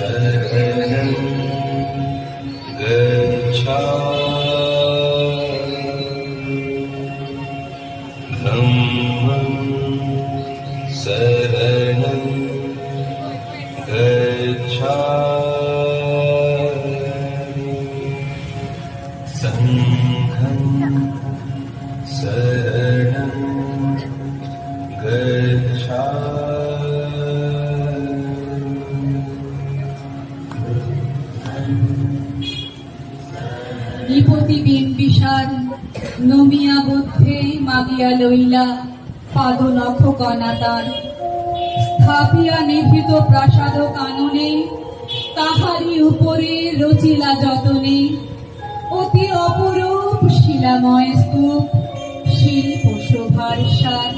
शरणं गच्छामि धम्मं शरणं गच्छामि संघं शरणं বিপতি বিম্বিসার নমিয়া বুদ্ধে মাগিয়া লইলা পাদ নখ কণাতার স্থাপিয়া নিভৃত প্রাসাদ কাননে তাহারি উপরে রচিলা যতনে অতি অপরূপ শিলাময় স্তূপ শিল্প শোভার সার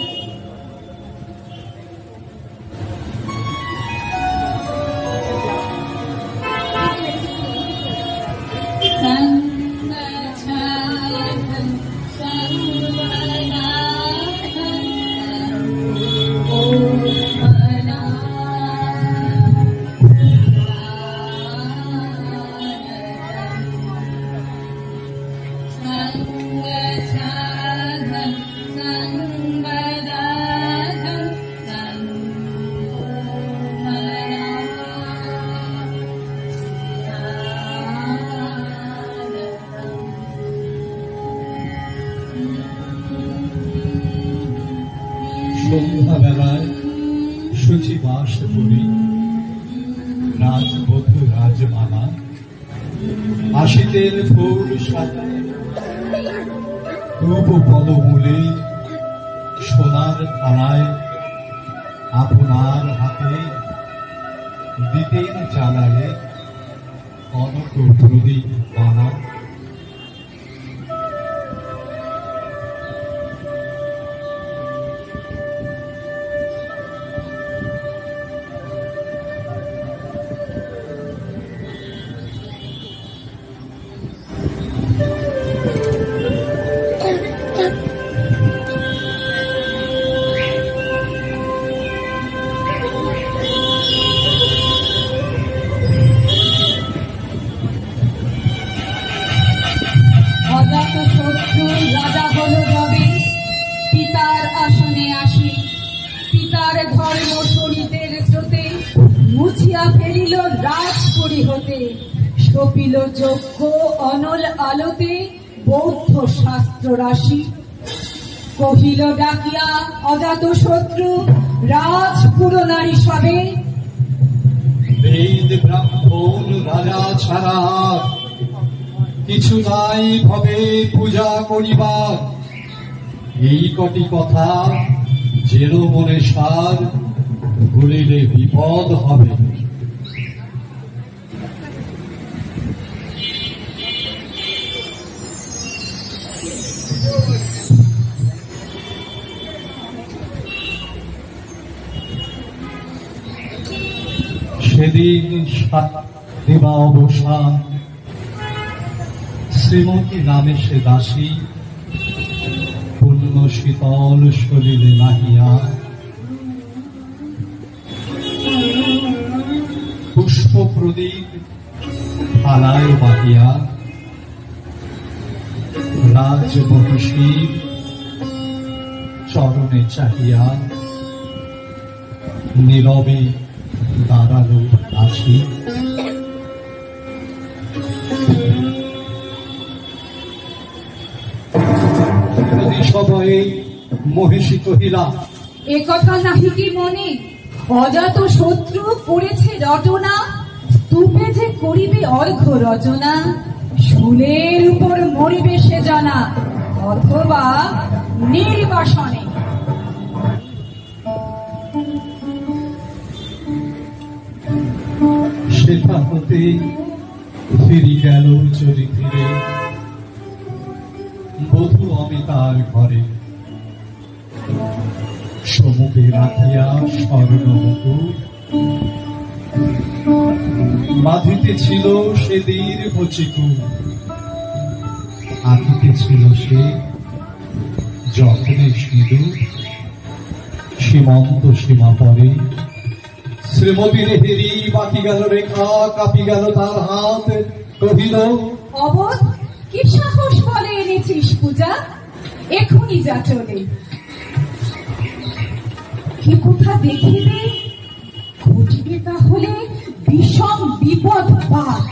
সন্ধ্যাবেলায় শুচিবাস করি রাজবধূ রাজমালা আসিতেন ফুল সাজায় রূপ পদমূলে সোনার থালায় আপনার হাতে দিতেন জ্বালায়ে কনক প্রদীপ বানা রাজা হল যবে পিতার আসনে আসি পিতার ধর্ম শরীরের স্রোতে মুছিয়া ফেলিল রাজপুরী হতে সপিল যজ্ঞ অনল আলোতে বৌদ্ধ শাস্ত্র রাশি কহিল ডাকিয়া অজাত শত্রু রাজপুর নারী সবে বেদ ব্রাহ্মণ রাজা ছাড়া কিছু নাই ভবে পূজা করিবার এই কটি কথা যেন মনে সার ভুলিলে বিপদ হবে সেদিন দেবা অবসান শ্রীমতী নামে সে দাসী পূর্ণ শীতল শরীরে নাহিয়া পুষ্প প্রদীপ থালায় বাহিয়া রাজমহিষীর চরণে চাহিয়া নীরবে দাঁড়ালো দাসী সভয়ে মহিষী কহিলা এ কথা নাহি কি মনে অজাত শত্রু করেছে রটনা স্তূপে যে করিবে অর্ঘ্য রচনা শুলের উপর মরিবে সে জানা অথবা নির্বাসনে সেটা হতে ফিরি গেল চলি ফিরে বধূ অমিতার ঘরে সমুখে রাখিয়া স্বর্ণমুকুট মাথিতে ছিল সে দীর্ঘ চিকু আঁকিতে ছিল সে যত্নে সিঁদুর সীমন্ত সীমা পরে শ্রীমতীর হেরি বাকি গেল রেখা, কাঁপি গেল তার হাত, কহিল, অবধ, কি সাহস বলে এনেছিস পূজা? এখনই যা চলে। কি কোথা দেখিবে, ঘটিবে তাহলে বিষম বিপদ পাত।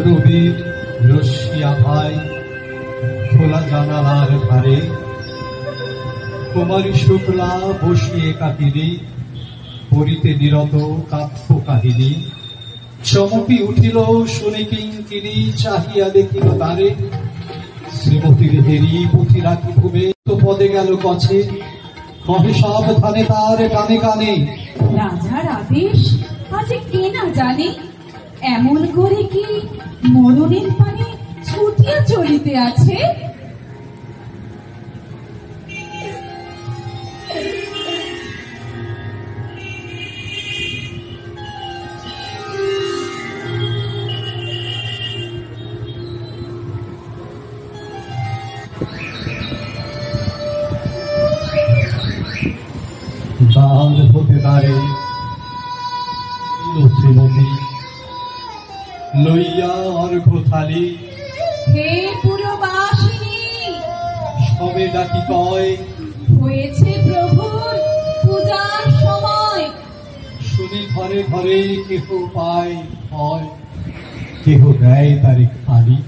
রবির রশ্মিয়া ভাই খোলা জানালার ধারে কুমারী শুক্লা বসিয়ে কাহিনী পড়িতে নিরত কাব্য কাহিনী। চমকি উঠিল শুনে কিঙ্কিনী, চাহিয়া দেখিল তারে। শ্রীমতীর হেরি পুঁথি রাখি ঘুমে তো পদে গেল কছে, কহে সাবধানে তার কানে কানে। রাজার আদেশ আজ কে না জানে, এমন করে কি মরণের পানে ছুটিয়া চলিতে আছে। দ্বার হতে দ্বারে শ্রীমতী লইয়া অর্ঘ থালি। হে পুরবাসিনী, সবে ডাকি কয়, হয়েছে প্রভুর পূজার সময়। শুনি ঘরে ঘরে কেহ পায় হয়, কেহ দেয় তারে খালি।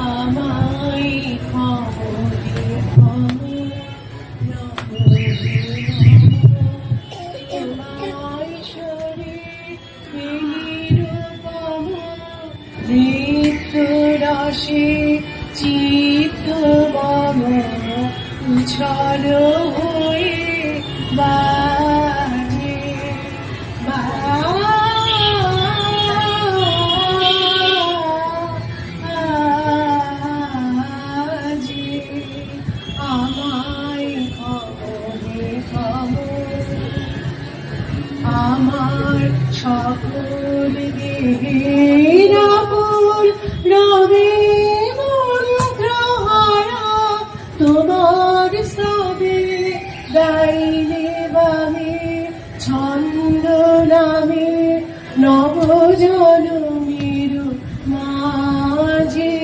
আমায় রাশি চিত্ত মম উছল হয়ে বাজে বাজে আমায় খবরে খবর আমার সকল দেহের আপন রবে মন্ত্রহারা তোমার সবে গাইলে বামে ছন্দ নামে নবজনমের মাঝে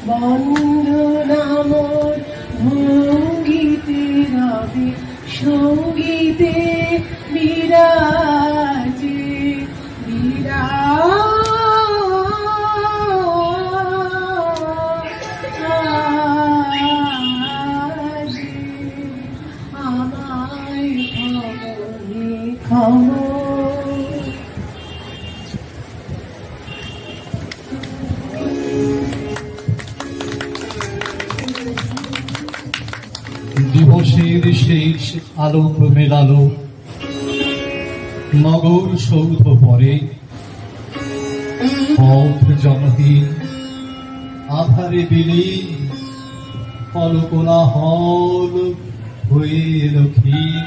বন্ধু নামর ভঙ্গিতে রবে সঙ্গীতে বিরাজে বিরাজে আমায় খবরে খবর। দিবসের শেষ আলোক মেলালো নগর সৌধ পরে, পথ জনহীন আধারে বিলীন, কলকোলাহল হয়ে এলো ক্ষীণ।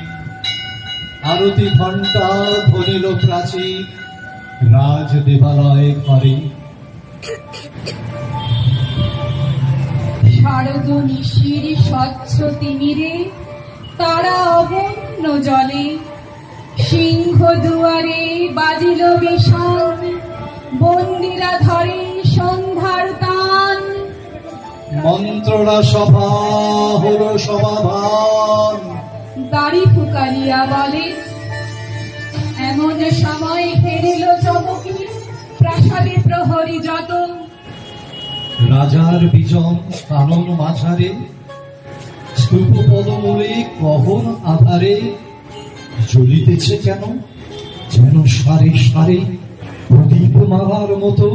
আরতি ঘণ্টা ধ্বনিল প্রাচীন রাজ দেবালয় ঘরে। শারদ নিশির স্বচ্ছ তিমিরে তারা অবন্য জলে, সিংহ দুয়ারে বাজিল বিষাণ, বন্দিরা ধরে সন্ধ্যার তান। মন্ত্রণা সভা হল সমাধান, দাড়ি ফুকারিয়া বলে, এমন সময় ফেরিল চমকি প্রাসাদে প্রহরী যত। রাজার বিজন কানন মাঝারে, স্তূপ পদমূলে কহন আধারে, জ্বলিতেছে কেন, যেন সারি সারি প্রদীপ মালার মতো।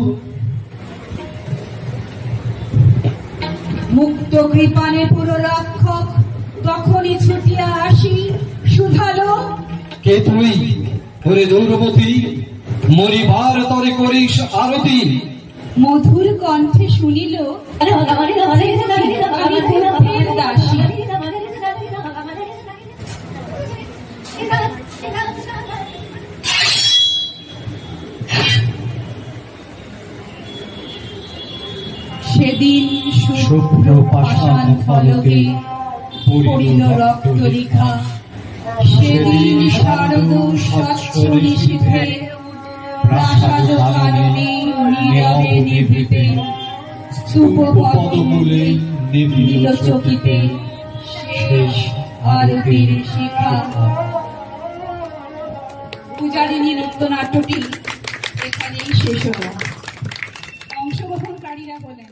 মুক্ত কৃপানে পুরো রক্ষক তখনই ছুটিয়া আসি শুধালো, কে তুই ওরে দৌরবতী, মরিবার তরে করিস আরতি। মধুর কণ্ঠে শুনিল, আমি বুদ্ধের দাসী। সেদিন শুভ্র পাষাণ ফলকে পড়িল রক্তরেখা, সেদিন শারদ স্বচ্ছ নিশীথে প্রাসাদ কাননে নীরবে নিভৃতে স্তূপ পদমূলে নীল চকিতে শেষ আরতির শিখা। পূজারিনী নৃত্যনাট্যটি এখানেই শেষ হল। অংশগ্রহণকারীরা বলেন,